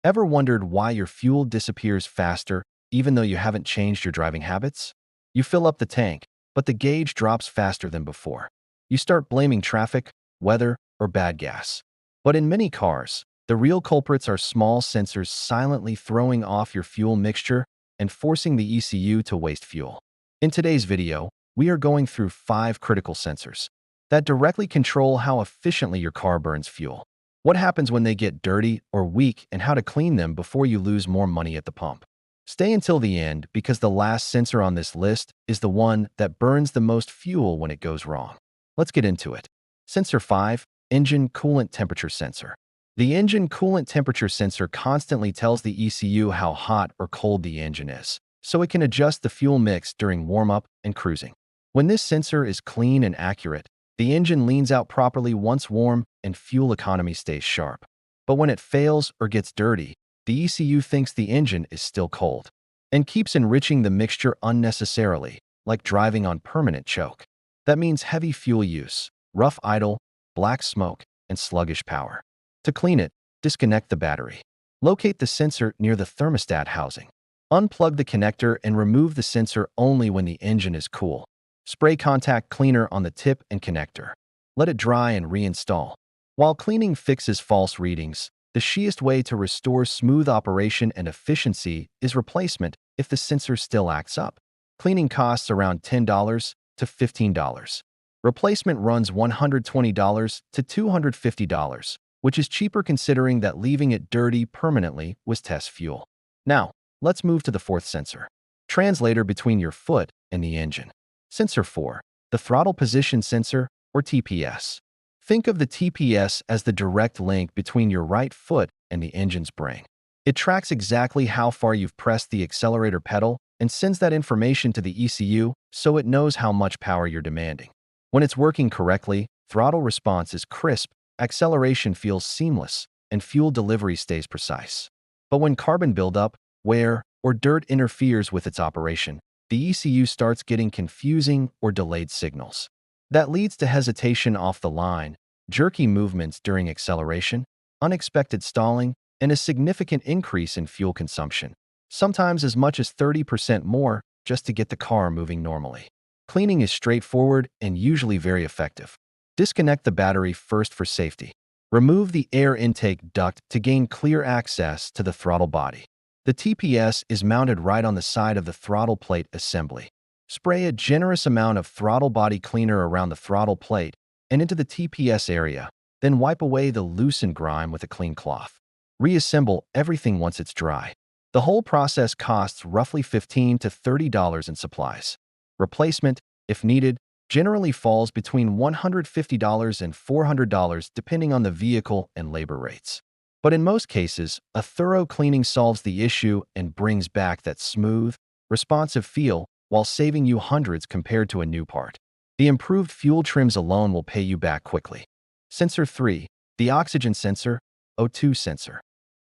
Ever wondered why your fuel disappears faster even though you haven't changed your driving habits? You fill up the tank, but the gauge drops faster than before. You start blaming traffic, weather, or bad gas. But in many cars, the real culprits are small sensors silently throwing off your fuel mixture and forcing the ECU to waste fuel. In today's video, we are going through 5 critical sensors that directly control how efficiently your car burns fuel. What happens when they get dirty or weak and how to clean them before you lose more money at the pump. Stay until the end because the last sensor on this list is the one that burns the most fuel when it goes wrong. Let's get into it. Sensor 5, Engine Coolant Temperature Sensor. The engine coolant temperature sensor constantly tells the ECU how hot or cold the engine is, so it can adjust the fuel mix during warm-up and cruising. When this sensor is clean and accurate, the engine leans out properly once warm and fuel economy stays sharp. But when it fails or gets dirty, the ECU thinks the engine is still cold and keeps enriching the mixture unnecessarily, like driving on permanent choke. That means heavy fuel use, rough idle, black smoke, and sluggish power. To clean it, disconnect the battery. Locate the sensor near the thermostat housing. Unplug the connector and remove the sensor only when the engine is cool. Spray contact cleaner on the tip and connector. Let it dry and reinstall. While cleaning fixes false readings, the surest way to restore smooth operation and efficiency is replacement if the sensor still acts up. Cleaning costs around $10 to $15. Replacement runs $120 to $250, which is cheaper considering that leaving it dirty permanently was test fuel. Now, let's move to the 4th sensor. Translator between your foot and the engine. Sensor 4, the Throttle Position Sensor, or TPS. Think of the TPS as the direct link between your right foot and the engine's brain. It tracks exactly how far you've pressed the accelerator pedal and sends that information to the ECU so it knows how much power you're demanding. When it's working correctly, throttle response is crisp, acceleration feels seamless, and fuel delivery stays precise. But when carbon buildup, wear, or dirt interferes with its operation, the ECU starts getting confusing or delayed signals. That leads to hesitation off the line, jerky movements during acceleration, unexpected stalling, and a significant increase in fuel consumption, sometimes as much as 30% more just to get the car moving normally. Cleaning is straightforward and usually very effective. Disconnect the battery first for safety. Remove the air intake duct to gain clear access to the throttle body. The TPS is mounted right on the side of the throttle plate assembly. Spray a generous amount of throttle body cleaner around the throttle plate and into the TPS area, then wipe away the loosened grime with a clean cloth. Reassemble everything once it's dry. The whole process costs roughly $15 to $30 in supplies. Replacement, if needed, generally falls between $150 and $400 depending on the vehicle and labor rates. But in most cases, a thorough cleaning solves the issue and brings back that smooth, responsive feel while saving you hundreds compared to a new part. The improved fuel trims alone will pay you back quickly. Sensor 3, the Oxygen Sensor, O2 Sensor.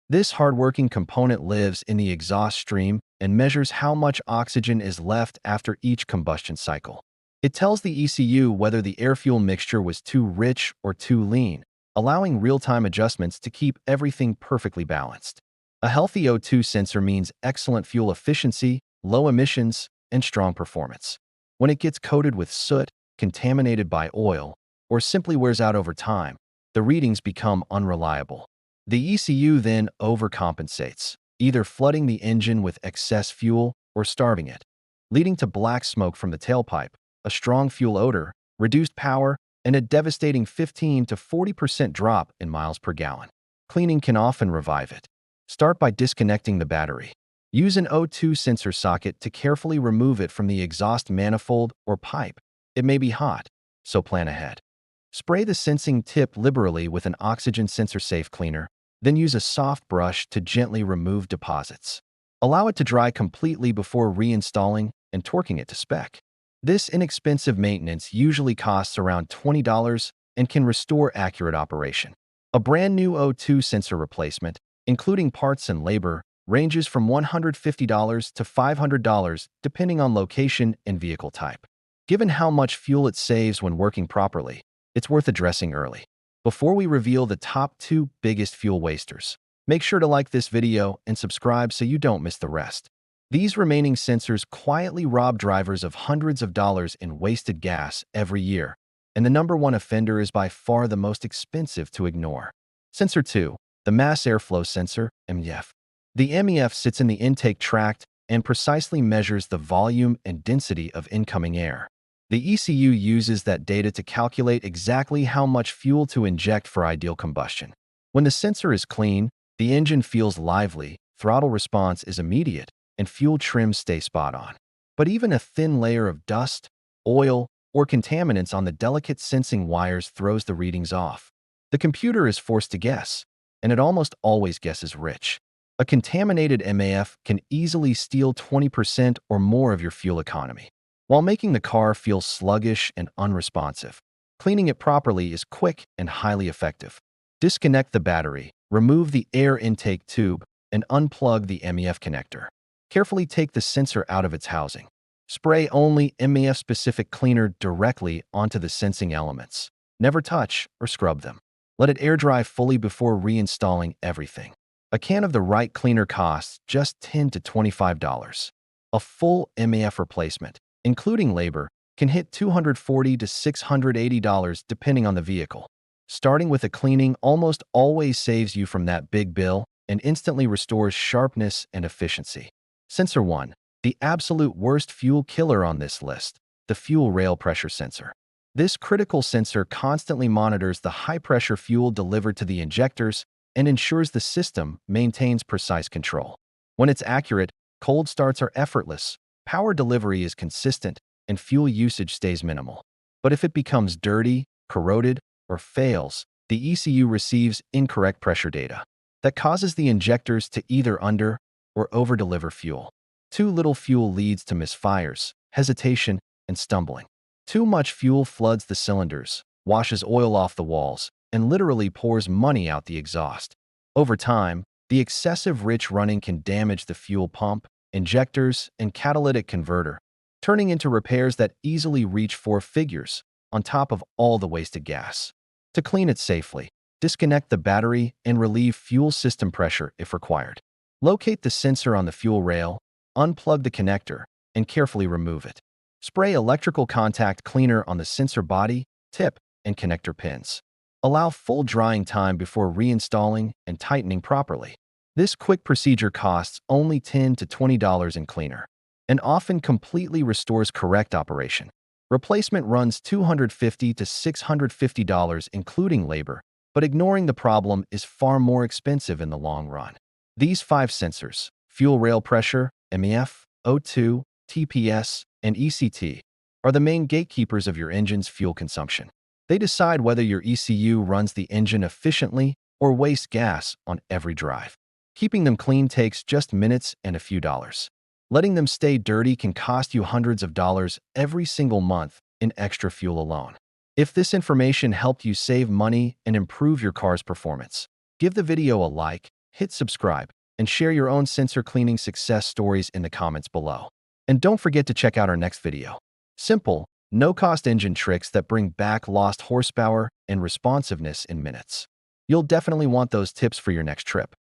This hardworking component lives in the exhaust stream and measures how much oxygen is left after each combustion cycle. It tells the ECU whether the air-fuel mixture was too rich or too lean, allowing real-time adjustments to keep everything perfectly balanced. A healthy O2 sensor means excellent fuel efficiency, low emissions, and strong performance. When it gets coated with soot, contaminated by oil, or simply wears out over time, the readings become unreliable. The ECU then overcompensates, either flooding the engine with excess fuel or starving it, leading to black smoke from the tailpipe, a strong fuel odor, reduced power, and a devastating 15 to 40% drop in miles per gallon. Cleaning can often revive it. Start by disconnecting the battery. Use an O2 sensor socket to carefully remove it from the exhaust manifold or pipe. It may be hot, so plan ahead. Spray the sensing tip liberally with an oxygen sensor safe cleaner, then use a soft brush to gently remove deposits. Allow it to dry completely before reinstalling and torquing it to spec. This inexpensive maintenance usually costs around $20 and can restore accurate operation. A brand new O2 sensor replacement, including parts and labor, ranges from $150 to $500 depending on location and vehicle type. Given how much fuel it saves when working properly, it's worth addressing early. Before we reveal the top 2 biggest fuel wasters, Make sure to like this video and subscribe so you don't miss the rest. These remaining sensors quietly rob drivers of hundreds of dollars in wasted gas every year, and the number one offender is by far the most expensive to ignore. Sensor 2. The Mass Airflow Sensor, MEF. The MEF sits in the intake tract and precisely measures the volume and density of incoming air. The ECU uses that data to calculate exactly how much fuel to inject for ideal combustion. When the sensor is clean, the engine feels lively, throttle response is immediate, and fuel trims stay spot on. But even a thin layer of dust, oil, or contaminants on the delicate sensing wires throws the readings off. The computer is forced to guess, and it almost always guesses rich. A contaminated MAF can easily steal 20% or more of your fuel economy, while making the car feel sluggish and unresponsive. Cleaning it properly is quick and highly effective. Disconnect the battery, remove the air intake tube, and unplug the MEF connector. Carefully take the sensor out of its housing. Spray only MEF-specific cleaner directly onto the sensing elements. Never touch or scrub them. Let it air dry fully before reinstalling everything. A can of the right cleaner costs just $10 to $25. A full MEF replacement, including labor, can hit $240 to $680 depending on the vehicle. Starting with a cleaning almost always saves you from that big bill and instantly restores sharpness and efficiency. Sensor 1. The absolute worst fuel killer on this list, the fuel rail pressure sensor. This critical sensor constantly monitors the high-pressure fuel delivered to the injectors and ensures the system maintains precise control. When it's accurate, cold starts are effortless, power delivery is consistent, and fuel usage stays minimal. But if it becomes dirty, corroded, or fails, the ECU receives incorrect pressure data. That causes the injectors to either under- or over-deliver fuel. Too little fuel leads to misfires, hesitation, and stumbling. Too much fuel floods the cylinders, washes oil off the walls, and literally pours money out the exhaust. Over time, the excessive rich running can damage the fuel pump, injectors, and catalytic converter, turning into repairs that easily reach four figures, on top of all the wasted gas. To clean it safely, disconnect the battery and relieve fuel system pressure if required. Locate the sensor on the fuel rail, unplug the connector, and carefully remove it. Spray electrical contact cleaner on the sensor body, tip, and connector pins. Allow full drying time before reinstalling and tightening properly. This quick procedure costs only $10 to $20 in cleaner, and often completely restores correct operation. Replacement runs $250 to $650 including labor, but ignoring the problem is far more expensive in the long run. These 5 sensors, fuel rail pressure, MEF, O2, TPS, and ECT, are the main gatekeepers of your engine's fuel consumption. They decide whether your ECU runs the engine efficiently or wastes gas on every drive. Keeping them clean takes just minutes and a few dollars. Letting them stay dirty can cost you hundreds of dollars every single month in extra fuel alone. If this information helped you save money and improve your car's performance, give the video a like, hit subscribe, and share your own sensor cleaning success stories in the comments below. And don't forget to check out our next video. Simple, no-cost engine tricks that bring back lost horsepower and responsiveness in minutes. You'll definitely want those tips for your next trip.